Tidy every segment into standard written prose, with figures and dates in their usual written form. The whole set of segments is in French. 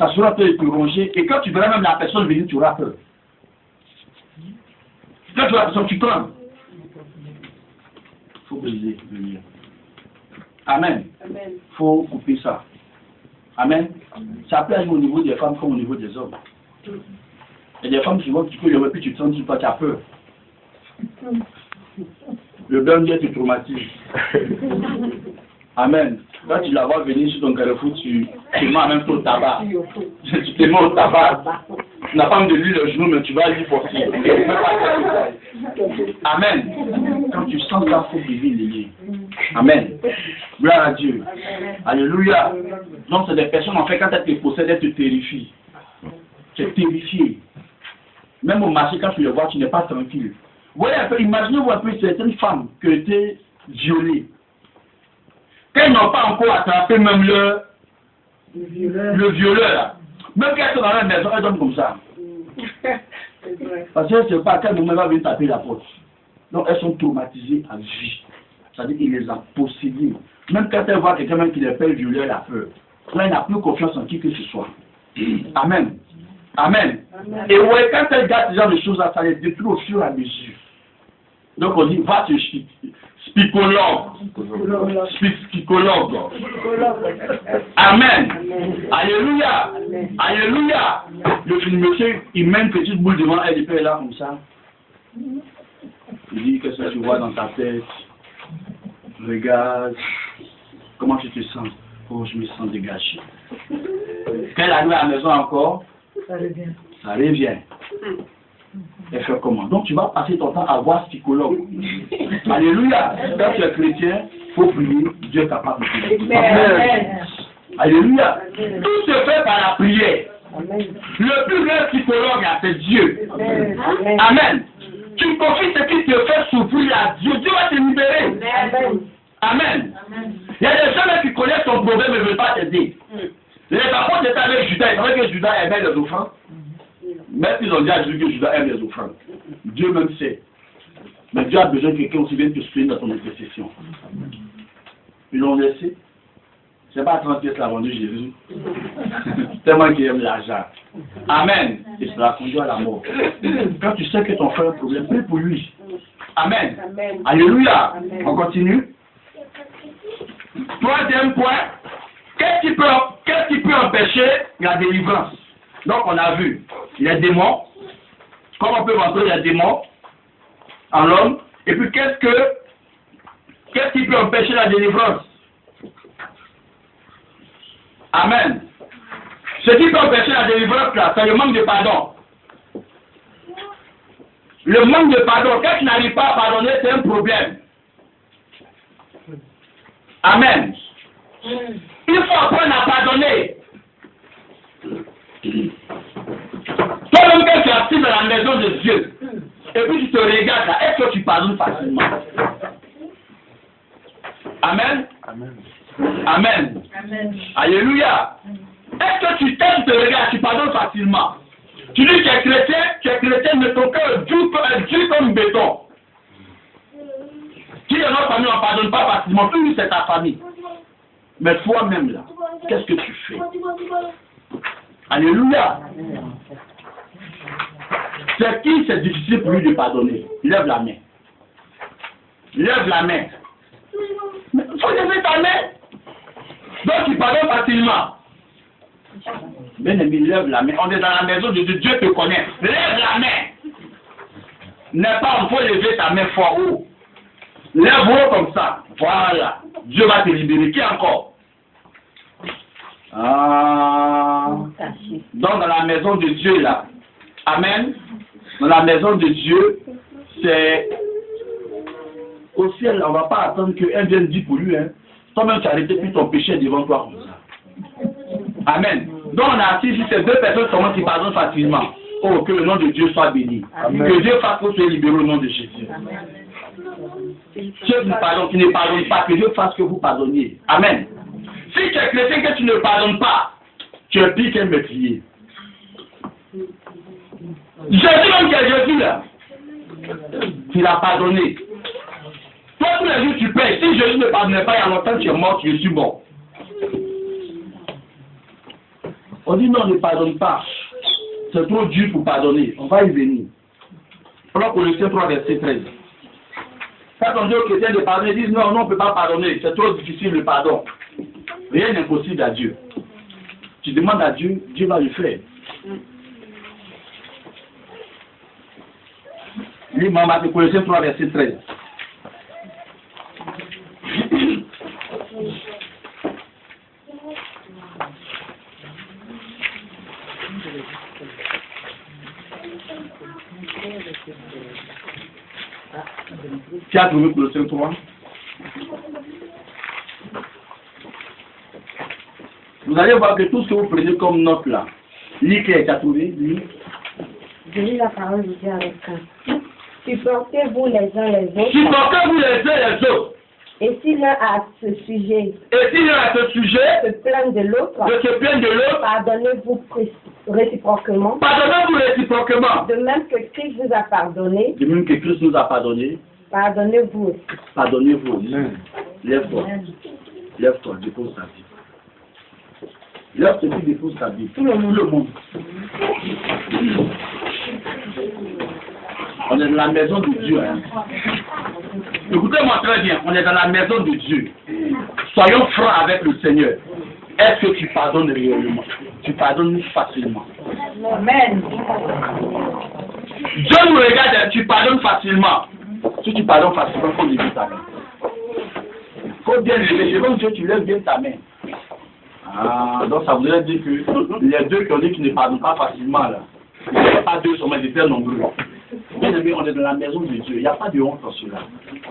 ça sera te ronger. Et quand tu verras même la personne venir, tu auras peur. Quand tu vois la personne, tu trembles. Il faut briser le lien. Amen. Il faut couper ça. Amen. Ça peut aller au niveau des femmes comme au niveau des hommes. Et des femmes, souvent, tu peux lever, puis tu te sens sur toi, tu as peur. Le burn-out te traumatise. Amen. Quand tu la vois venir sur ton carrefour, tu te mets en même temps au tabac. Tu te mets au tabac. Tu n'as pas envie de lui le genou, mais tu vas lui porter. Amen. Quand tu sens ça, il faut briser les liens. Amen. Gloire à Dieu. Alléluia. Donc, c'est des personnes, en fait, quand elles te possèdent, elles te terrifient. Tu es terrifié. Même au marché, quand tu les vois, tu n'es pas tranquille. Vous voyez un peu, imaginez-vous un peu certaines femmes qui ont été violées. Quand ils n'ont pas encore attrapé même le violeur, même quand elles sont dans la maison, elles dorment comme ça. Parce qu'elles ne savent pas à quel moment elle va venir taper la porte. Donc elles sont traumatisées à vie. C'est-à-dire qu'il les a possédées. Même quand elles voient quelqu'un qui les paye violer, elle a peur. Là, elle n'a plus confiance en qui que ce soit. Amen. Amen. Et ouais, quand elles gardent ce genre de choses, ça les détruit au fur et à mesure. Donc on dit, va te psychologue. Amen. Alléluia. Alléluia. Le monsieur, il met une petite boule devant elle, et puis elle est là comme ça. Il dit, qu'est-ce que tu vois dans ta tête? Regarde. Comment tu te sens? Oh, je me sens dégagé. Quand elle arrive à la maison encore, ça revient. Elle fait comment? Donc tu vas passer ton temps à voir psychologue. Alléluia. Quand tu es chrétien, il faut prier. Dieu est capable de prier. Alléluia. Tout se fait par la prière. Le plus grand psychologue, c'est Dieu. Amen. Tu confies ce qui te fait souffrir à Dieu. Dieu va te libérer. Amen. Il y a des gens qui connaissent ton problème et ne veulent pas t'aider. Les apôtres étaient avec Judas. Ils savaient que Judas aimait les offrandes. Même s'ils ont dit à Dieu que Judas aime les offrandes. Dieu même sait. Mais Dieu a besoin de quelqu'un aussi bien te soutenir dans ton intercession. Ils l'ont laissé. C'est pas à 30 pièces la vendu Jésus. Tellement qu'il aime l'argent. Amen. Et cela conduit à la mort. Quand tu sais que ton frère a un problème, prie pour lui. Amen. Alléluia. On continue. Troisième point. Qu'est-ce qui peut empêcher la délivrance? Donc on a vu les démons. Comme on peut voir, il y a des démons en l'homme. Et puis qu'est-ce qui peut empêcher la délivrance? Amen. Ce qui peut empêcher la délivrance là, c'est le manque de pardon. Le manque de pardon, quand tu n'arrives pas à pardonner, c'est un problème. Amen. Il faut apprendre à pardonner. Toi-même, quand tu es assis dans la maison de Dieu, et puis tu te regardes là, est-ce que tu pardonnes facilement? Amen. Amen. Amen. Amen. Alléluia. Est-ce que tu t'aimes, tu te regardes, tu pardonnes facilement? Tu dis que tu es chrétien, mais ton cœur est dur comme béton. Qui est notre famille, on ne pardonne pas facilement. Plus c'est ta famille. Mais toi-même là, qu'est-ce que tu fais? Alléluia. C'est qui c'est difficile pour lui de pardonner? Lève la main. Lève la main. Il faut lever ta main. Donc tu pardonnes facilement. Bien-aimé, lève la main. On est dans la maison de Dieu, Dieu te connaît. Lève la main. N'est pas, il faut lever ta main fort haut. Lève haut comme ça. Voilà. Dieu va te libérer. Qui encore? Donc dans la maison de Dieu là. Amen. Dans la maison de Dieu, c'est au ciel, on ne va pas attendre qu'un vienne dire pour lui, hein. Toi-même tu as arrêté puis ton péché devant toi comme ça. Amen. Donc on a assis ici ces deux personnes seulement qui pardonnent facilement. Oh, que le nom de Dieu soit béni. Amen. Que Dieu fasse que tu sois libéré au nom de Jésus. Amen. Ceux qui ne pardonnent pas, que Dieu fasse que vous pardonniez. Amen. Si tu es chrétien que tu ne pardonnes pas, tu es pire qu'un meurtrier. Jésus même qui est Jésus là, il a pardonné. Toi tous les jours tu payes. Si Jésus ne pardonnait pas il y a longtemps, tu es mort, tu es mort. On dit non, ne pardonne pas. C'est trop dur pour pardonner. On va y venir. Prenons Colossiens 3, verset 13. Quand on dit aux chrétiens de pardonner, ils disent non, on ne peut pas pardonner. C'est trop difficile le pardon. Rien n'est impossible à Dieu. Tu demandes à Dieu, Dieu va le faire. Lis Maman, Colossiens 3, verset 13. Qui a trouvé Colossiens 3? Vous allez voir que tout ce que vous prenez comme note là, lis qui a trouvé, lis. Je lis la parole de Dieu avec eux. Supportez-vous les uns les autres. Supportez-vous les uns les autres. Et si l'un a ce sujet, se plaint de l'autre, pardonnez-vous réciproquement. Pardonnez-vous réciproquement. De même que Christ vous a pardonné. De même que Christ nous a pardonné. Pardonnez-vous aussi. Pardonnez-vous. Lève-toi. Lève-toi, dépose ta vie. Lève-toi, dépose ta vie. Tout le monde. On est dans la maison de Dieu. Hein. Écoutez-moi très bien, on est dans la maison de Dieu. Soyons francs avec le Seigneur. Est-ce que tu pardonnes réellement? Tu pardonnes facilement. Amen. Dieu nous regarde, tu pardonnes facilement. Si tu pardonnes facilement, il faut lever ta main. Il faut bien lever. Devant Dieu, tu lèves bien ta main. Ah, donc ça voudrait dire que les deux qui ont dit qu'ils ne pardonnent pas facilement, là, il n'y a pas deux seulement, ils étaient nombreux. Bien aimé, on est dans la maison de Dieu. Il n'y a pas de honte en cela.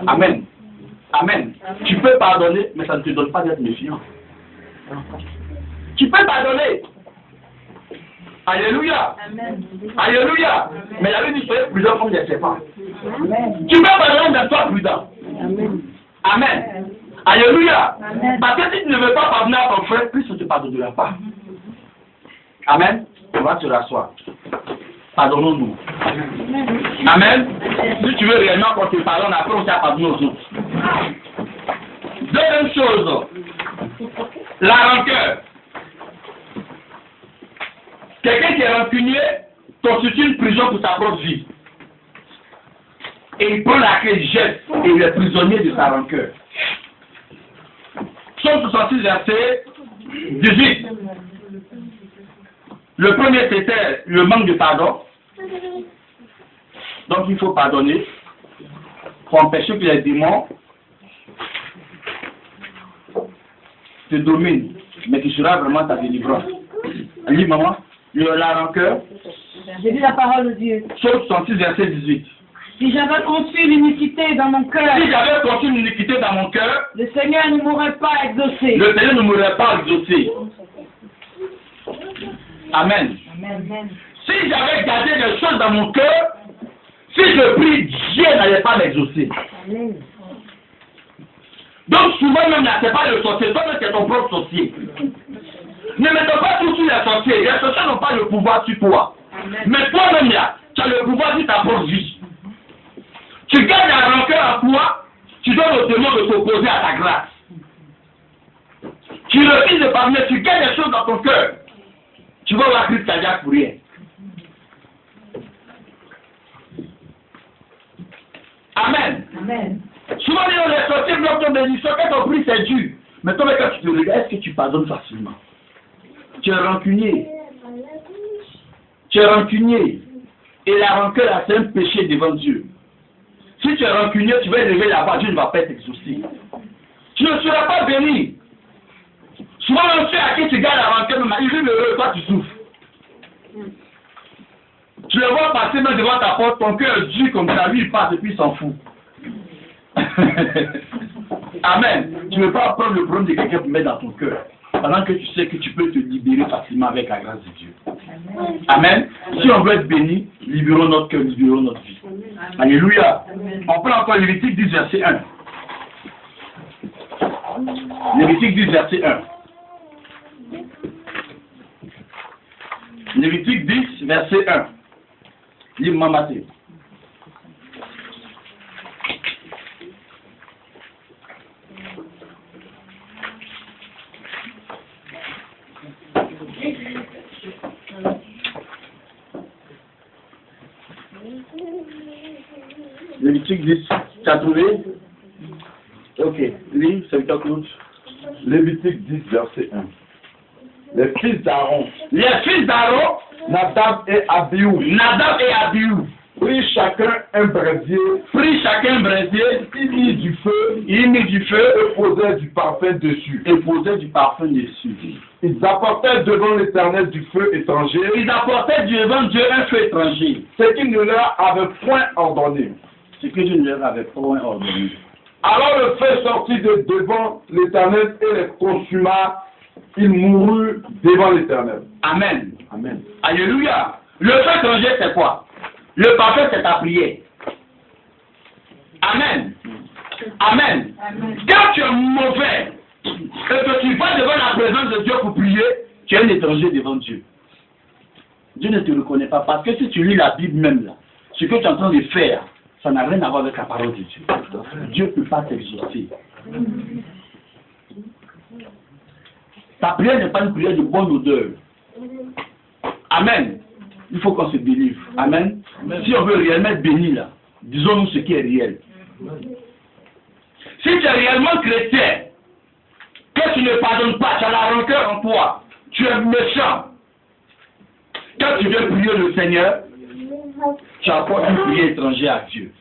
Amen. Amen. Tu peux pardonner, mais ça ne te donne pas d'être méfiant. Tu peux pardonner. Alléluia. Amen. Alléluia. Amen. Mais la Bible dit soyez prudents comme des serpents. Amen. Tu peux pardonner, mais sois prudent. Amen. Amen. Amen. Alléluia. Amen. Parce que si tu ne veux pas pardonner à ton frère, Christ ne te pardonnera pas. Amen. On va te rasseoir. Pardonnons-nous. Amen. Si tu veux réellement qu'on te pardonne, après on t'a pardonné aux autres. Deuxième chose, la rancœur. Quelqu'un qui est rancunier constitue une prison pour sa propre vie. Et il prend la clé, jette, et il est prisonnier de sa rancœur. Psaume 66, verset 18. Le premier, c'était le manque de pardon. Donc, il faut pardonner pour empêcher que les démons te dominent, mais qui sera vraiment ta délivrance. Lis, maman, la rancœur. J'ai lu la parole de Dieu. Psaume 66, verset 18. Si j'avais conçu l'iniquité dans mon cœur, le Seigneur ne m'aurait pas exaucé. Le Seigneur ne m'aurait pas exaucé. Amen. Amen. Si j'avais gardé des choses dans mon cœur, si je prie, Dieu n'allait pas m'exaucer. Amen. Donc souvent même là, c'est pas le sorcier, toi c'est ton propre sorcier. Ne mettons pas tout sur les sorciers. Les sorciers n'ont pas le pouvoir sur toi. Amen. Mais toi-même là, tu as le pouvoir sur ta propre vie. Tu gardes la rancœur en toi, tu donnes au démon de s'opposer à ta grâce. Tu refuses de pardonner, tu gardes des choses dans ton cœur. Tu vas voir Christ cardiaque pour rien. Amen. Amen. Souvent, les sorciers bloquent ton bénédiction. Quand on prie, c'est dur. Mais toi, quand tu te regardes, est-ce que tu pardonnes facilement? Tu es rancunier. Tu es rancunier. Et la rancœur, c'est un péché devant Dieu. Si tu es rancunier, tu vas élever là-bas, Dieu ne va pas t'exaucer. Tu ne seras pas béni. Souvent, ceux à qui tu gardes la rancœur, ils vivent heureux, toi tu souffres. Tu le vois passer même devant ta porte, ton cœur est dur comme ça, lui il passe et puis il s'en fout. Amen. Tu ne veux pas prendre le problème de quelqu'un pour mettre dans ton cœur. Pendant que tu sais que tu peux te libérer facilement avec la grâce de Dieu. Amen. Si on veut être béni, libérons notre cœur, libérons notre vie. Alléluia. On prend encore Lévitique 10, verset 1. Lévitique 10, verset 1. Lévitique 10, verset 1. Lis-moi Matthieu. Lévitique 10. Tu as trouvé? Ok. Lis, serviteur Claude. Lévitique 10, verset 1. Les fils d'Aaron, Nadab Nadab et Abihu, prirent chacun un brasier, ils mirent du feu, et posèrent du parfum dessus. Ils apportèrent devant l'Éternel du feu étranger, ce qu'il ne leur avait point ordonné. Alors le feu sortit de devant l'Éternel et les consuma. Ils moururent devant l'Éternel. Amen. Amen. Alléluia. Le feu étranger, c'est quoi? Le parfum, c'est ta prière. Amen. Amen. Quand tu es mauvais et que tu vas devant la présence de Dieu pour prier, tu es un étranger devant Dieu. Dieu ne te reconnaît pas parce que si tu lis la Bible même là, ce que tu es en train de faire, ça n'a rien à voir avec la parole de Dieu. Dieu ne peut pas t'exaucer. Ta prière n'est pas une prière de bonne odeur. Amen. Il faut qu'on se délivre. Amen. Si on veut réellement être béni là, disons-nous ce qui est réel. Si tu es réellement chrétien, que tu ne pardonnes pas, tu as la rancœur en toi, tu es méchant. Quand tu viens prier le Seigneur, tu apportes une prière étrangère à Dieu.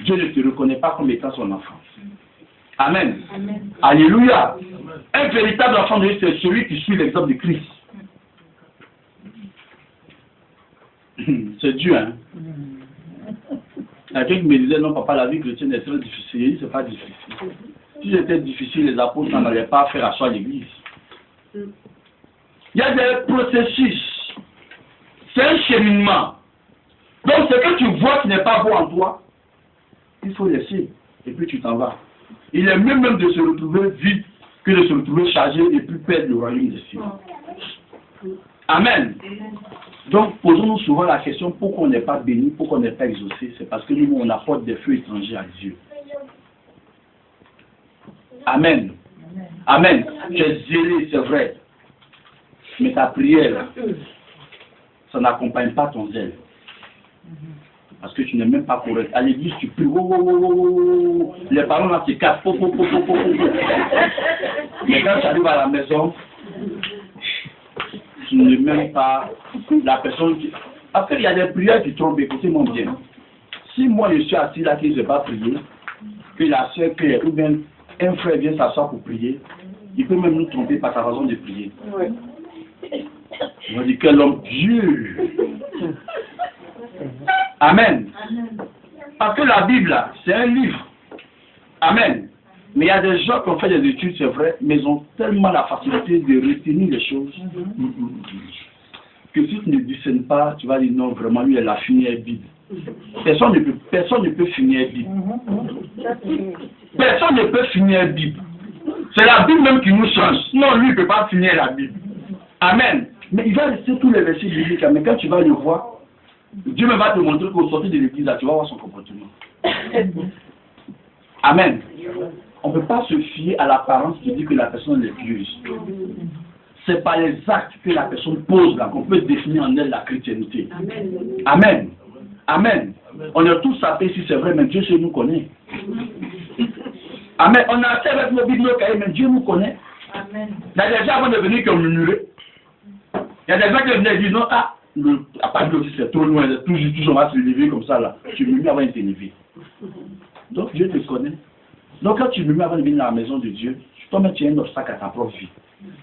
Dieu ne te reconnaît pas comme étant son enfant. Amen. Amen. Alléluia. Un véritable enfant de Dieu, c'est celui qui suit l'exemple de Christ. C'est Dieu, hein. Quelqu'un qui me disait, non, papa, la vie chrétienne est très difficile. C'est pas difficile. Si c'était difficile, les apôtres n'allaient pas faire asseoir l'église. Il y a des processus. C'est un cheminement. Donc, ce que tu vois qui n'est pas bon en toi, il faut laisser. Et puis tu t'en vas. Il est mieux même de se retrouver vide que de se retrouver chargé et puis perdre le royaume des cieux. Amen. Donc, posons-nous souvent la question, pourquoi on n'est pas béni, pourquoi on n'est pas exaucé? C'est parce que nous, on apporte des feux étrangers à Dieu. Amen. Amen. Tu es zélé, c'est vrai. Mais ta prière, ça n'accompagne pas ton zèle. Parce que tu n'es même pas correct. À l'église, tu pries. Les parents là se cassent. Mais quand tu arrives à la maison, tu n'es même pas la personne qui... Après, il y a des prières qui trompent. Écoutez-moi bien. Si moi je suis assis là, que je ne vais pas prier, que la soeur ou bien un frère vient s'asseoir pour prier, il peut même nous tromper par sa raison de prier. Oui. On dit quel homme Dieu. Amen. Parce que la Bible, c'est un livre. Amen. Mais il y a des gens qui ont fait des études, c'est vrai, mais ils ont tellement la facilité de retenir les choses que si tu ne discernes pas, tu vas dire non, vraiment, lui, elle a fini la Bible. Personne ne peut finir la Bible. Personne ne peut finir la Bible. C'est la Bible même qui nous change. Sinon, lui, il ne peut pas finir la Bible. Amen. Mais il va laisser tous les versets bibliques, mais quand tu vas le voir, Dieu me va te montrer qu'au sortir de l'église, là, tu vas voir son comportement. Amen. On ne peut pas se fier à l'apparence qui dit que la personne est pieuse. C'est par les actes que la personne pose là qu'on peut définir en elle la chrétienté. Amen. Amen. On est tous sapés si c'est vrai, mais Dieu nous connaît. Amen. On a assez avec nos Bibles, mais Dieu nous connaît. Amen. Il y a des gens avant de venir qui ont murmuré. Il y a des gens qui venaient dire non, à part de c'est trop loin, toujours on va se lever comme ça là. Tu murmures avant de te lever. Donc Dieu te connaît. Donc quand tu murmures avant de venir à la maison de Dieu, toi-même tu es un obstacle à ta propre vie.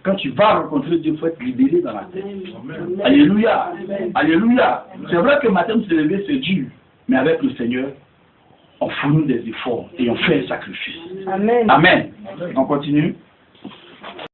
Quand tu vas rencontrer Dieu, il faut être libéré dans la tête. Amen. Alléluia. Amen. Alléluia. C'est vrai que matin se lever c'est dur, mais avec le Seigneur, on fournit des efforts et on fait un sacrifice. Amen. Amen. On continue.